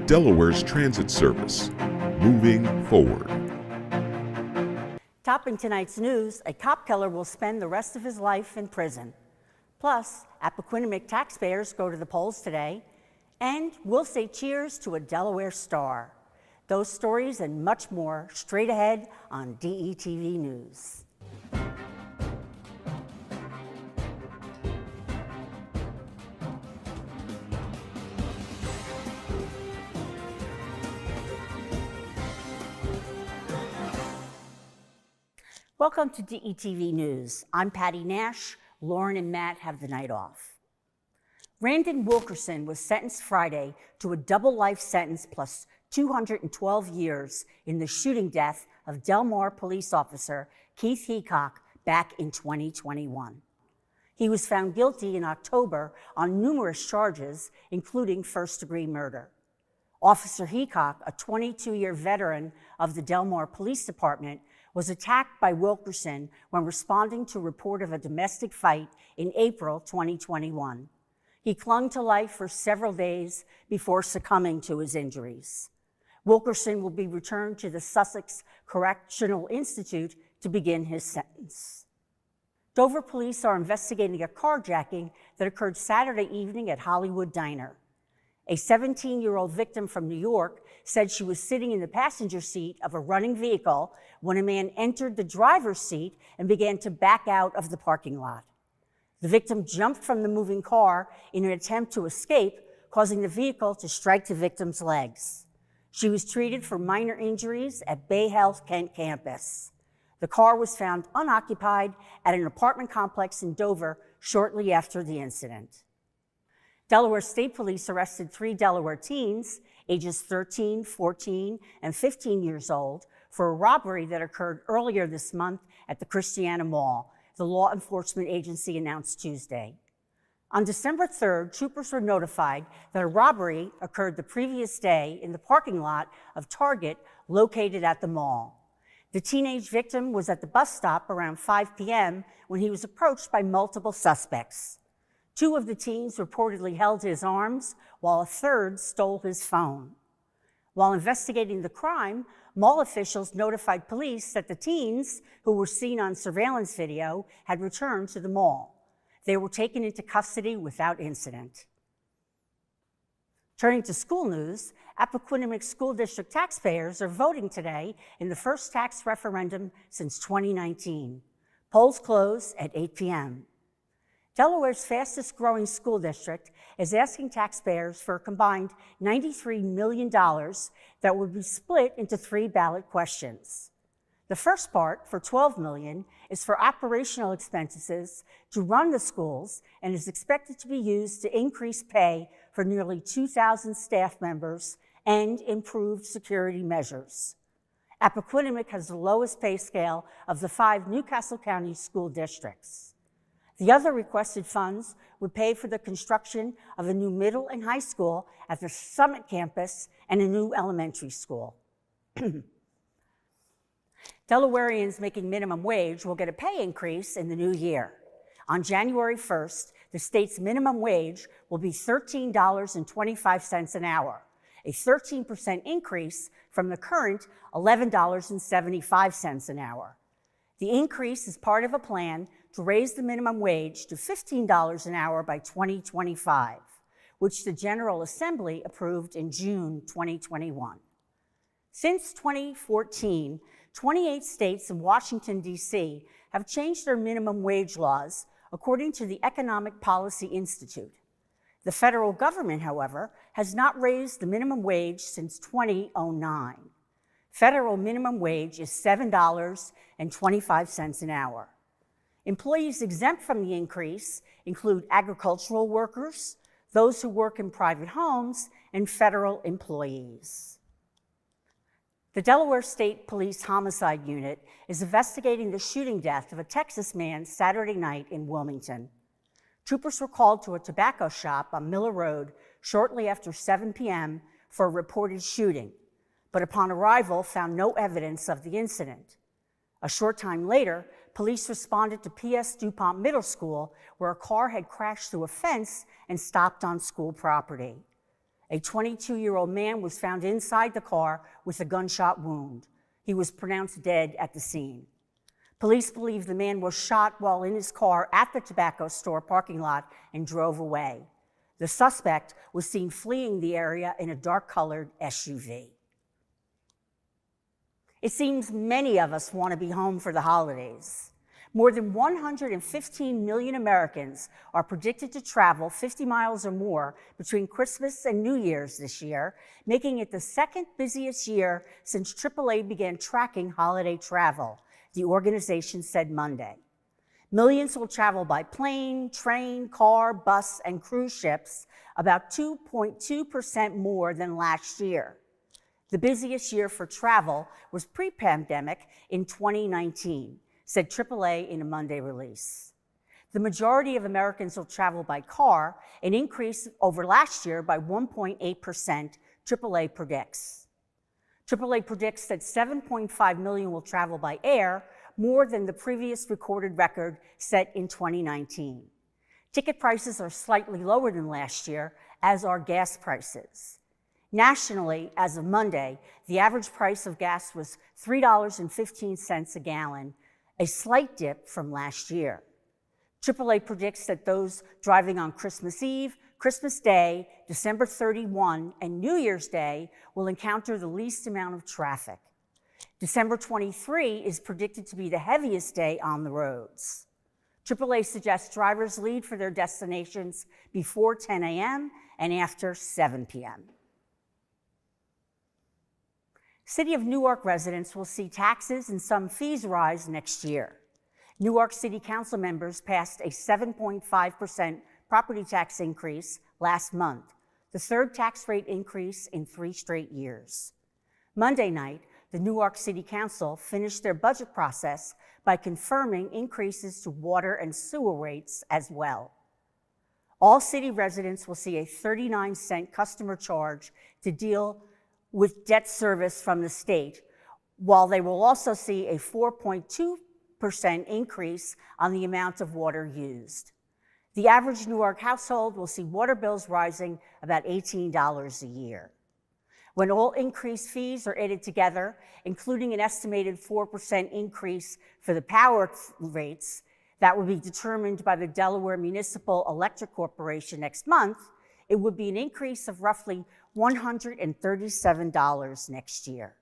Delaware's transit service, moving forward. Topping tonight's news, a cop killer will spend the rest of his life in prison. Plus, Appoquinimink taxpayers go to the polls today, and we'll say cheers to a Delaware star. Those stories and much more straight ahead on DETV News. Welcome to DETV News. I'm Pati Nash. Lauren and Matt have the night off. Randon Wilkerson was sentenced Friday to a double life sentence plus 212 years in the shooting death of Delaware police officer Keith Heacock back in 2021. He was found guilty in October on numerous charges, including first-degree murder. Officer Heacock, a 22-year veteran of the Delaware Police Department, was attacked by Wilkerson when responding to a report of a domestic fight in April 2021. He clung to life for several days before succumbing to his injuries. Wilkerson will be returned to the Sussex Correctional Institute to begin his sentence. Dover police are investigating a carjacking that occurred Saturday evening at Hollywood Diner. A 17-year-old victim from New York said she was sitting in the passenger seat of a running vehicle when a man entered the driver's seat and began to back out of the parking lot. The victim jumped from the moving car in an attempt to escape, causing the vehicle to strike the victim's legs. She was treated for minor injuries at Bay Health Kent campus. The car was found unoccupied at an apartment complex in Dover shortly after the incident. Delaware State Police arrested 3 Delaware teens, ages 13, 14, and 15 years old, for a robbery that occurred earlier this month at the Christiana Mall, the law enforcement agency announced Tuesday. On December 3rd, troopers were notified that a robbery occurred the previous day in the parking lot of Target located at the mall. The teenage victim was at the bus stop around 5 p.m. when he was approached by multiple suspects. 2 of the teens reportedly held his arms, while a third stole his phone. While investigating the crime, mall officials notified police that the teens, who were seen on surveillance video, had returned to the mall. They were taken into custody without incident. Turning to school news, Appoquinimink School District taxpayers are voting today in the first tax referendum since 2019. Polls close at 8 p.m. Delaware's fastest growing school district is asking taxpayers for a combined $93 million that would be split into 3 ballot questions. The first part, for $12 million, is for operational expenses to run the schools and is expected to be used to increase pay for nearly 2,000 staff members and improved security measures. Appoquinimink has the lowest pay scale of the 5 Newcastle County school districts. The other requested funds would pay for the construction of a new middle and high school at the Summit campus and a new elementary school. Delawareans making minimum wage will get a pay increase in the new year. On January 1st, the state's minimum wage will be $13.25 an hour, a 13% increase from the current $11.75 an hour. The increase is part of a plan to raise the minimum wage to $15 an hour by 2025, which the General Assembly approved in June 2021. Since 2014, 28 states and Washington, D.C. have changed their minimum wage laws, according to the Economic Policy Institute. The federal government, however, has not raised the minimum wage since 2009. Federal minimum wage is $7.25 an hour. Employees exempt from the increase include agricultural workers, those who work in private homes, and federal employees. The Delaware State Police Homicide Unit is investigating the shooting death of a Texas man Saturday night in Wilmington. Troopers were called to a tobacco shop on Miller Road shortly after 7 p.m. for a reported shooting, but upon arrival found no evidence of the incident. A short time later, police responded to P.S. DuPont Middle School, where a car had crashed through a fence and stopped on school property. A 22-year-old man was found inside the car with a gunshot wound. He was pronounced dead at the scene. Police believe the man was shot while in his car at the tobacco store parking lot and drove away. The suspect was seen fleeing the area in a dark-colored SUV. It seems many of us want to be home for the holidays. More than 115 million Americans are predicted to travel 50 miles or more between Christmas and New Year's this year, making it the second busiest year since AAA began tracking holiday travel, the organization said Monday. Millions will travel by plane, train, car, bus, and cruise ships, about 2.2% more than last year. The busiest year for travel was pre-pandemic in 2019, said AAA in a Monday release. The majority of Americans will travel by car, an increase over last year by 1.8%, AAA predicts. AAA predicts that 7.5 million will travel by air, more than the previous recorded record set in 2019. Ticket prices are slightly lower than last year, as are gas prices. Nationally, as of Monday, the average price of gas was $3.15 a gallon, a slight dip from last year. AAA predicts that those driving on Christmas Eve, Christmas Day, December 31, and New Year's Day will encounter the least amount of traffic. December 23 is predicted to be the heaviest day on the roads. AAA suggests drivers leave for their destinations before 10 a.m. and after 7 p.m. City of Newark residents will see taxes and some fees rise next year. Newark City Council members passed a 7.5% property tax increase last month, the third tax rate increase in 3 straight years. Monday night, the Newark City Council finished their budget process by confirming increases to water and sewer rates as well. All city residents will see a 39-cent customer charge to deal with debt service from the state, while they will also see a 4.2% increase on the amount of water used. The average Newark household will see water bills rising about $18 a year. When all increased fees are added together, including an estimated 4% increase for the power rates that will be determined by the Delaware Municipal Electric Corporation next month, it would be an increase of roughly $137 next year.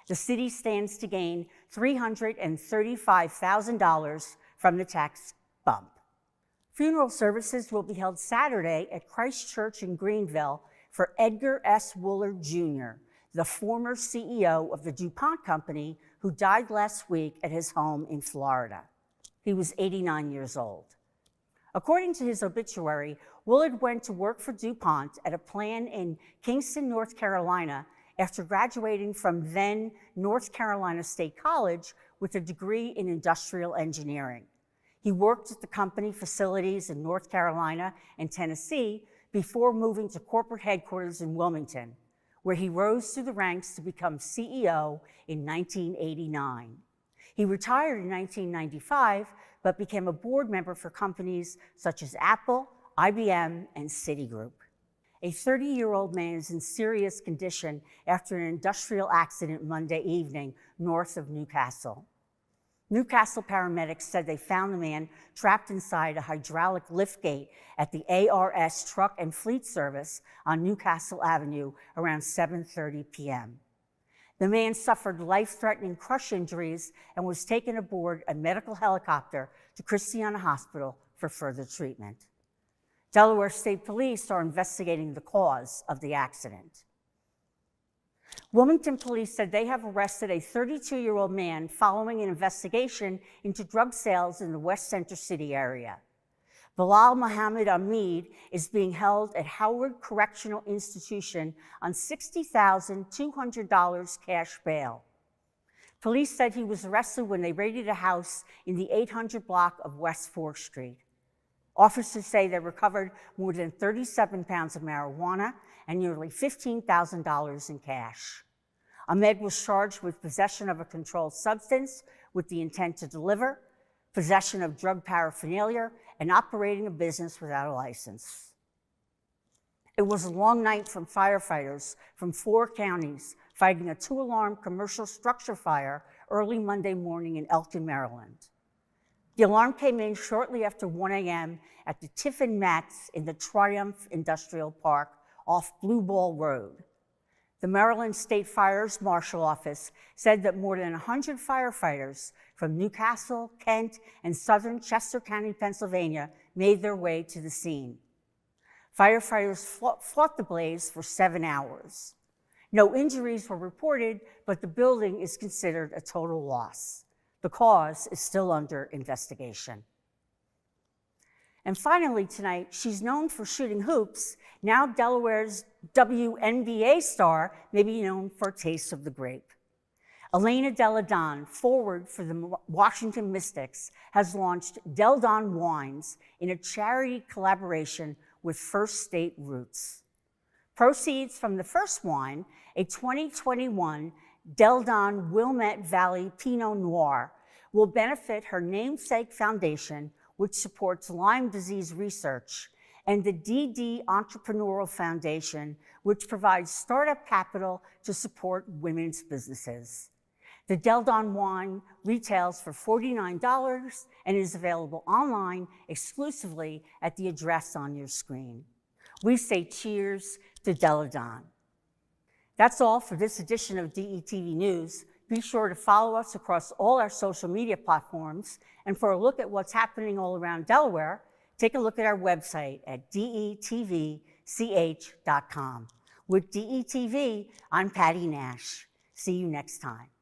The city stands to gain $335,000 from the tax bump. Funeral services will be held Saturday at Christ Church in Greenville for Edgar S. Woolard Jr., the former CEO of the DuPont Company who died last week at his home in Florida. He was 89 years old. According to his obituary, Woolard went to work for DuPont at a plant in Kingston, North Carolina, after graduating from then North Carolina State College with a degree in industrial engineering. He worked at the company facilities in North Carolina and Tennessee before moving to corporate headquarters in Wilmington, where he rose through the ranks to become CEO in 1989. He retired in 1995, but became a board member for companies such as Apple, IBM, and Citigroup. A 30-year-old man is in serious condition after an industrial accident Monday evening north of Newcastle. Newcastle paramedics said they found the man trapped inside a hydraulic liftgate at the ARS Truck and Fleet Service on Newcastle Avenue around 7:30 p.m. The man suffered life-threatening crush injuries and was taken aboard a medical helicopter to Christiana Hospital for further treatment. Delaware State Police are investigating the cause of the accident. Wilmington police said they have arrested a 32-year-old man following an investigation into drug sales in the West Center City area. Bilal Muhammad Ahmed is being held at Howard Correctional Institution on $60,200 cash bail. Police said he was arrested when they raided a house in the 800 block of West 4th Street. Officers say they recovered more than 37 pounds of marijuana and nearly $15,000 in cash. Ahmed was charged with possession of a controlled substance with the intent to deliver, possession of drug paraphernalia, and operating a business without a license. It was a long night from firefighters from 4 counties fighting a 2-alarm commercial structure fire early Monday morning in Elkton, Maryland. The alarm came in shortly after 1 a.m. at the Tiffin Mats in the Triumph Industrial Park off Blue Ball Road. The Maryland State Fire's Marshal Office said that more than 100 firefighters from Newcastle, Kent, and southern Chester County, Pennsylvania, made their way to the scene. Firefighters fought the blaze for 7 hours. No injuries were reported, but the building is considered a total loss. The cause is still under investigation. And finally tonight, she's known for shooting hoops. Now Delaware's WNBA star may be known for a taste of the grape. Elena Delle Donne, forward for the Washington Mystics, has launched Del Don Wines in a charity collaboration with First State Roots. Proceeds from the first wine, a 2021 Del Don Wilmette Valley Pinot Noir, will benefit her namesake foundation, which supports Lyme disease research, and the DD Entrepreneurial Foundation, which provides startup capital to support women's businesses. The Del Don wine retails for $49 and is available online exclusively at the address on your screen. We say cheers to Delle Donne. That's all for this edition of DETV News. Be sure to follow us across all our social media platforms. And for a look at what's happening all around Delaware, take a look at our website at detvch.com. With DETV, I'm Pati Nash. See you next time.